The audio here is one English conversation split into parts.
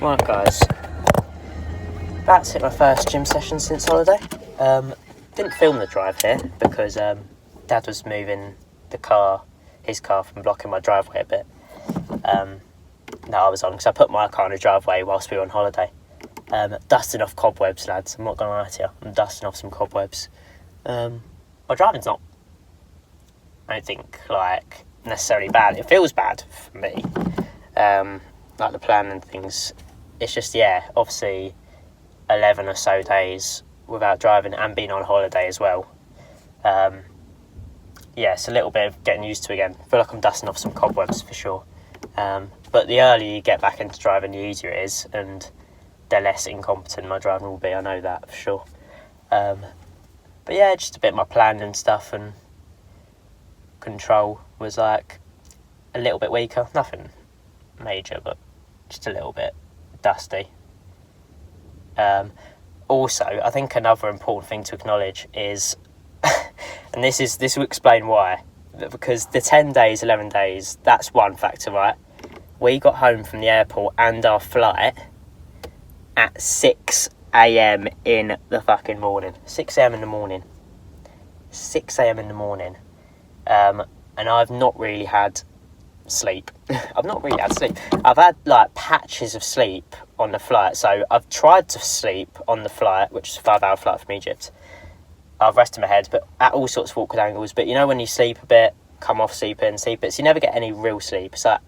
Right guys, that's hit my first gym session since holiday. Didn't film the drive here because Dad was moving his car from blocking my driveway a bit. That I was on, because I put my car in the driveway whilst we were on holiday. Dusting off cobwebs, lads, I'm not going to lie to you, I'm dusting off some cobwebs. My driving's not, I don't think, necessarily bad. It feels bad for me, like the plan and things. It's just, obviously 11 or so days without driving and being on holiday as well. It's a little bit of getting used to again. I feel like I'm dusting off some cobwebs for sure. But the earlier you get back into driving, the easier it is, and the less incompetent my driving will be. I know that for sure. Just a bit of my plan and stuff, and control was a little bit weaker. Nothing major, but just a little bit dusty. Also, I think another important thing to acknowledge is, and this will explain why, because the 10 days, 11 days, that's one factor, right? We got home from the airport and our flight at 6 a.m. in the fucking morning. 6 a.m. in the morning. 6 a.m. in the morning. And I've not really had sleep. I've had patches of sleep on the flight. So I've tried to sleep on the flight, which is a 5-hour flight from Egypt. I've rested my head, but at all sorts of awkward angles. But you know when you sleep a bit, come off sleeping, so you never get any real sleep. It's like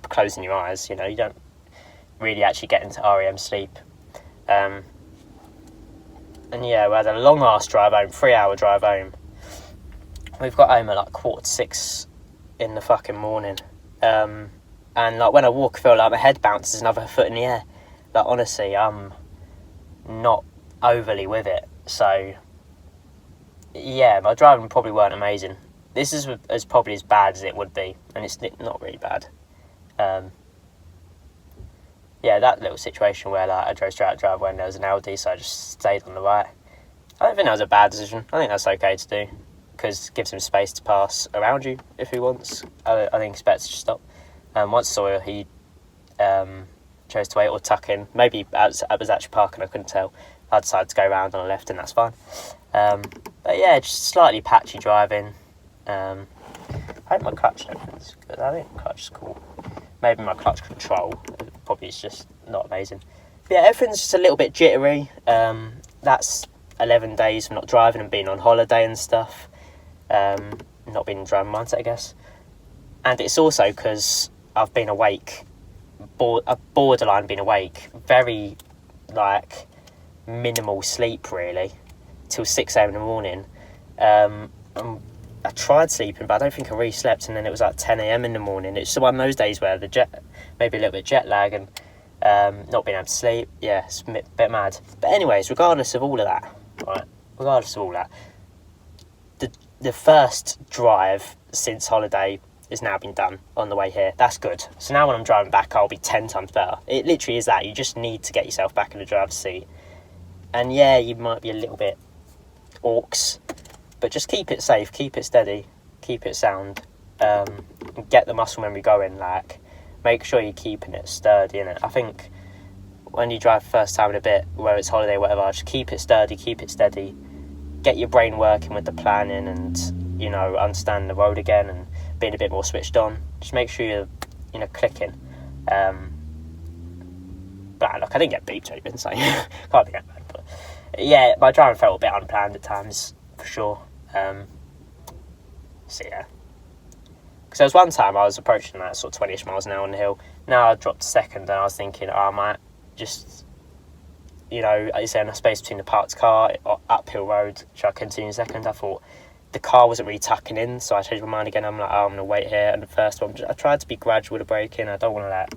closing your eyes, you don't really actually get into REM sleep. We had a long ass drive home, 3-hour drive home. We've got home at 5:45 in the fucking morning. And when I walk, I feel like my head bounces another foot in the air. Honestly, I'm not overly with it. So, my driving probably weren't amazing. This is as probably as bad as it would be, and it's not really bad. That little situation where I drove straight out the driveway and there was an Audi, so I just stayed on the right. I don't think that was a bad decision. I think that's okay to do, because it gives him space to pass around you if he wants. I think he's better to just stop. Once I saw he chose to wait or tuck in. Maybe I was actually parking, I couldn't tell. I decided to go around on the left, and that's fine. Just slightly patchy driving. I hope my clutch and everything's good. I think my clutch is cool. Maybe my clutch control probably is just not amazing. But everything's just a little bit jittery. That's 11 days of not driving and being on holiday and stuff. Not being in driving mindset, I guess. And it's also because I've been awake, borderline been awake, very minimal sleep really, till 6 a.m. in the morning. I tried sleeping, but I don't think I really slept, and then it was 10 a.m. in the morning. It's one of those days where maybe a little bit jet lag and not being able to sleep. Yeah, it's a bit mad. But anyways, regardless of all of that, the first drive since holiday has now been done on the way here. That's good. So now when I'm driving back, I'll be 10 times better. It literally is that. You just need to get yourself back in the driver's seat. And you might be a little bit orcs, but just keep it safe, keep it steady, keep it sound, get the muscle memory going, make sure you're keeping it sturdy, innit? I think when you drive the first time in a bit, whether it's holiday or whatever, just keep it sturdy, keep it steady, get your brain working with the planning and, understand the road again and being a bit more switched on. Just make sure you're, clicking. I didn't get beeped or anything, so can't think of that. But my driving felt a bit unplanned at times, for sure. Because there was one time I was approaching that sort of 20-ish miles an hour on the hill. Now I dropped a second, and I was thinking, I might just, is there enough space between the parked car, uphill road, should I continue a second? I thought the car wasn't really tucking in, so I changed my mind again. I'm I'm going to wait here. And the first one, I tried to be gradual with the braking. I don't want to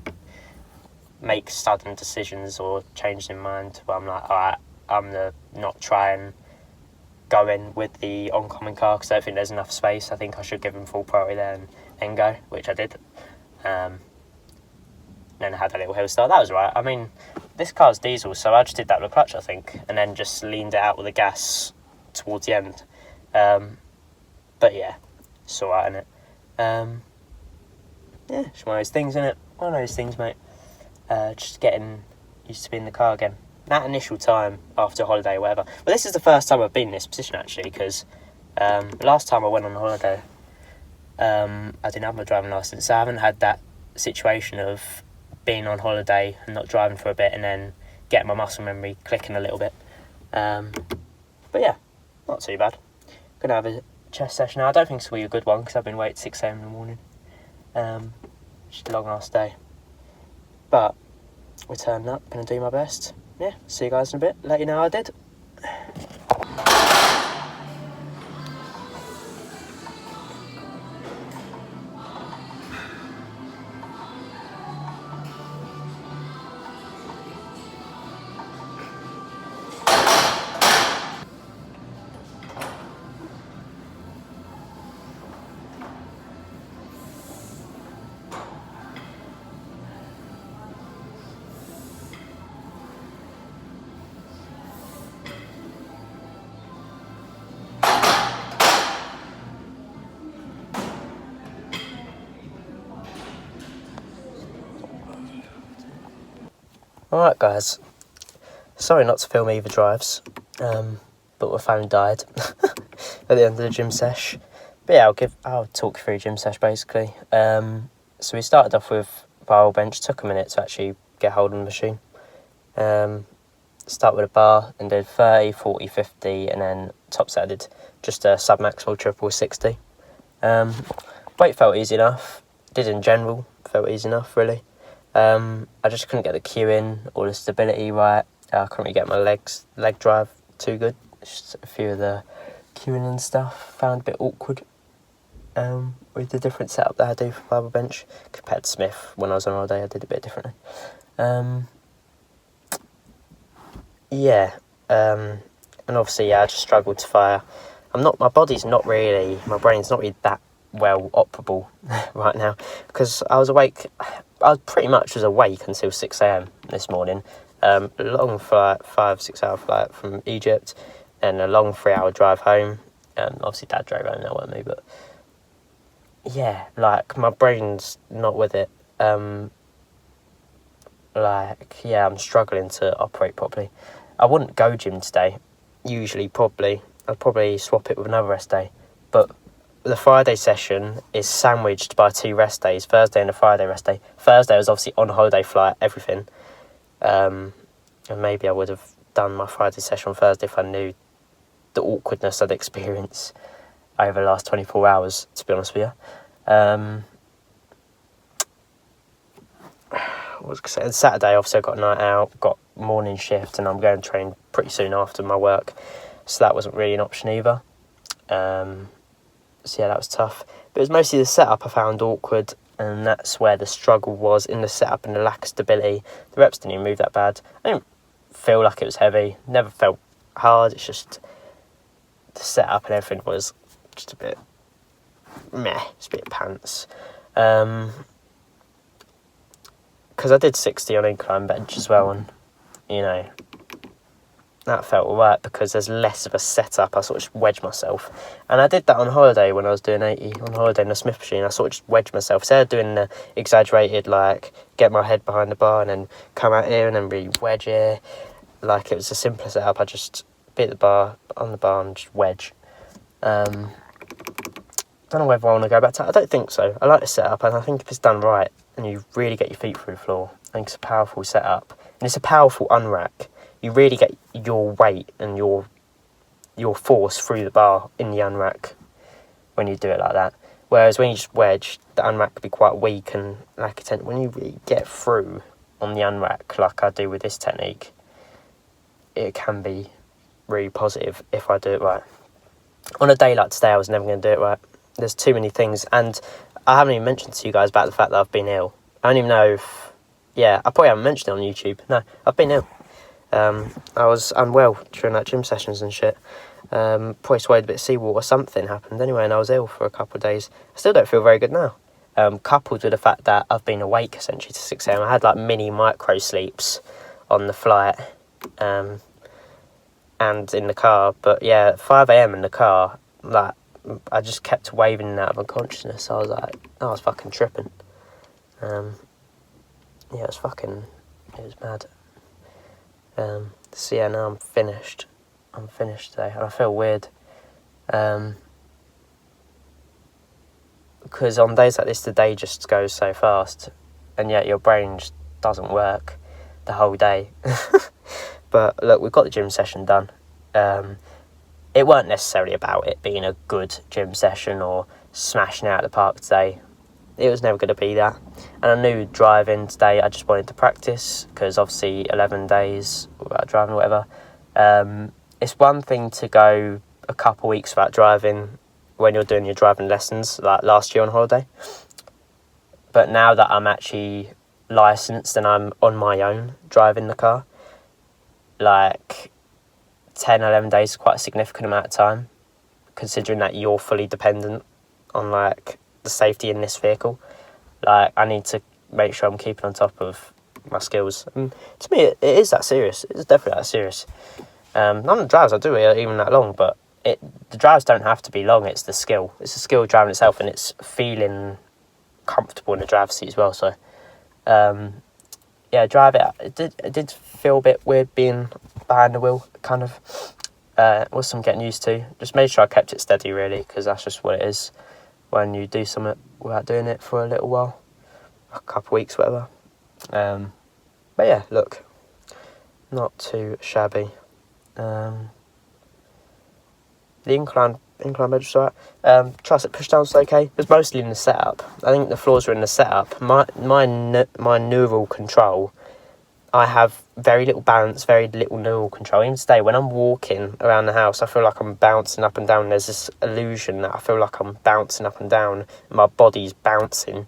make sudden decisions or change in mind where I'm alright, I'm going to not try and go in with the oncoming car because I don't think there's enough space. I think I should give him full priority there and go, which I did. Then I had a little hill start. That was right. I mean, this car's diesel, so I just did that with the clutch, I think, and then just leaned it out with the gas towards the end. It's alright, innit? It's one of those things, innit? One of those things, mate. just getting used to being in the car again. That initial time after a holiday or whatever. But this is the first time I've been in this position actually, because last time I went on holiday, I didn't have my driving licence, so I haven't had that situation of being on holiday and not driving for a bit and then getting my muscle memory clicking a little bit. But yeah, not too bad. Gonna have a chest session now. I don't think this will be a good one because I've been awake at 6 a.m. in the morning. Just a long last day. But we're turning up, gonna do my best. Yeah, see you guys in a bit, let you know how I did. Alright guys, sorry not to film either drives, but my phone died at the end of the gym sesh. But yeah, I'll talk you through gym sesh basically. So we started off with bar bench, took a minute to actually get hold of the machine. Start with a bar and did 30, 40, 50 and then top set I did just a sub-maximal triple 60. Weight felt easy enough, did in general, felt easy enough really. I just couldn't get the cue in or the stability right. I couldn't really get my leg drive too good. Just a few of the cueing and stuff found a bit awkward with the different setup that I do for barbell bench compared to Smith. When I was on holiday, I did a bit differently. And obviously, I just struggled to fire. My brain's not really that well operable right now because I was awake. I pretty much was awake until 6 a.m. this morning. Long flight, 5-6 hour flight from Egypt, and a long 3-hour drive home. Obviously, Dad drove home, that wasn't me, but yeah, like my brain's not with it. I'm struggling to operate properly. I wouldn't go gym today. I'd probably swap it with another rest day, but the Friday session is sandwiched by 2 rest days, Thursday and a Friday rest day. Thursday was obviously on holiday flight, everything. And maybe I would have done my Friday session on Thursday if I knew the awkwardness I'd experience over the last 24 hours, to be honest with you. And Saturday, obviously I got a night out, got morning shift, and I'm going to train pretty soon after my work. So that wasn't really an option either. So yeah, that was tough. But it was mostly the setup I found awkward, and that's where the struggle was, in the setup and the lack of stability. The reps didn't even move that bad. I didn't feel like it was heavy, never felt hard. It's just the setup and everything was just a bit meh, it's a bit pants. Because I did 60 on incline bench as well, and you know, that felt alright because there's less of a setup. I sort of just wedged myself. And I did that on holiday when I was doing 80 on holiday in the Smith machine. I sort of just wedged myself. Instead of doing the exaggerated, like, get my head behind the bar and then come out here and then really wedge here. Like, it was a simpler setup. I just beat the bar on the bar and just wedge. Don't know whether I want to go back to that. I don't think so. I like the setup, and I think if it's done right and you really get your feet through the floor, I think it's a powerful setup. And it's a powerful unrack. You really get your weight and your force through the bar in the unrack when you do it like that. Whereas when you just wedge, the unrack can be quite weak and lack of tension. When you really get through on the unrack, like I do with this technique, it can be really positive if I do it right. On a day like today, I was never going to do it right. There's too many things, and I haven't even mentioned to you guys about the fact that I've been ill. I don't even know if... Yeah, I probably haven't mentioned it on YouTube. No, I've been ill. I was unwell during that gym sessions and shit. Probably swallowed a bit of seawater, something happened anyway, and I was ill for a couple of days. I still don't feel very good now. Coupled with the fact that I've been awake essentially to 6 a.m. I had like mini micro sleeps on the flight and in the car. But yeah, 5 a.m. in the car, like, I just kept waving out of unconsciousness. I was fucking tripping. Yeah, it was fucking It was mad. So yeah, now I'm finished. I'm finished today, and I feel weird. Because on days like this, the day just goes so fast, and yet your brain just doesn't work the whole day. But look, we've got the gym session done. It weren't necessarily about it being a good gym session or smashing out the park today. It was never going to be that. And I knew driving today, I just wanted to practice, because obviously 11 days without driving or whatever. It's one thing to go a couple weeks without driving when you're doing your driving lessons, like last year on holiday. But now that I'm actually licensed and I'm on my own driving the car, like 10, 11 days is quite a significant amount of time, considering that you're fully dependent on like the safety in this vehicle. Like, I need to make sure I'm keeping on top of my skills. And to me, it is that serious. It's definitely that serious. None of the drives I do are even that long, but the drives don't have to be long. It's the skill. It's the skill of driving itself, and it's feeling comfortable in the driver's seat as well. So, yeah, drive it. It did feel a bit weird being behind the wheel, kind of. Was some getting used to. Just made sure I kept it steady, really, because that's just what it is when you do something without doing it for a little while, a couple of weeks, whatever. But yeah, look, not too shabby. The incline bench was alright. Tricep pushdown's okay. It's mostly in the setup. I think the flaws were in the setup. My neural control, I have very little balance, very little neural control. Even today, when I'm walking around the house, I feel like I'm bouncing up and down. There's this illusion that I feel like I'm bouncing up and down, and my body's bouncing,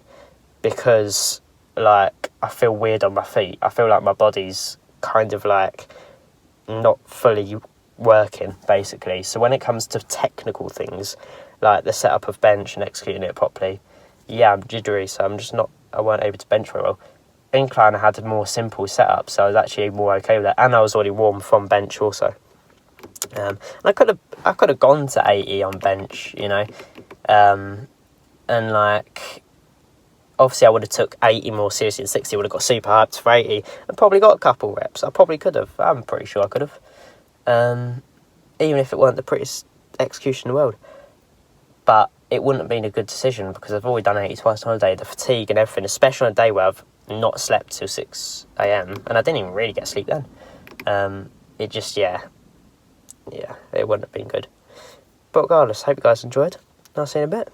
because like I feel weird on my feet. I feel like my body's kind of like not fully working, basically. So when it comes to technical things like the setup of bench and executing it properly, yeah, I'm jittery, so I weren't able to bench very well. Incline, I had a more simple setup, so I was actually more okay with that, and I was already warm from bench also. I could have gone to 80 on bench, you know, and like obviously I would have took 80 more seriously than 60. Would have got super hyped for 80 and probably got a couple reps. I probably could have. I'm pretty sure I could have. Even if it weren't the prettiest execution in the world. But it wouldn't have been a good decision, because I've already done 80 twice on holiday. The fatigue and everything, especially on a day where I've not slept till 6 a.m. and I didn't even really get sleep then. It just, yeah, it wouldn't have been good. But regardless, hope you guys enjoyed. I'll see you in a bit.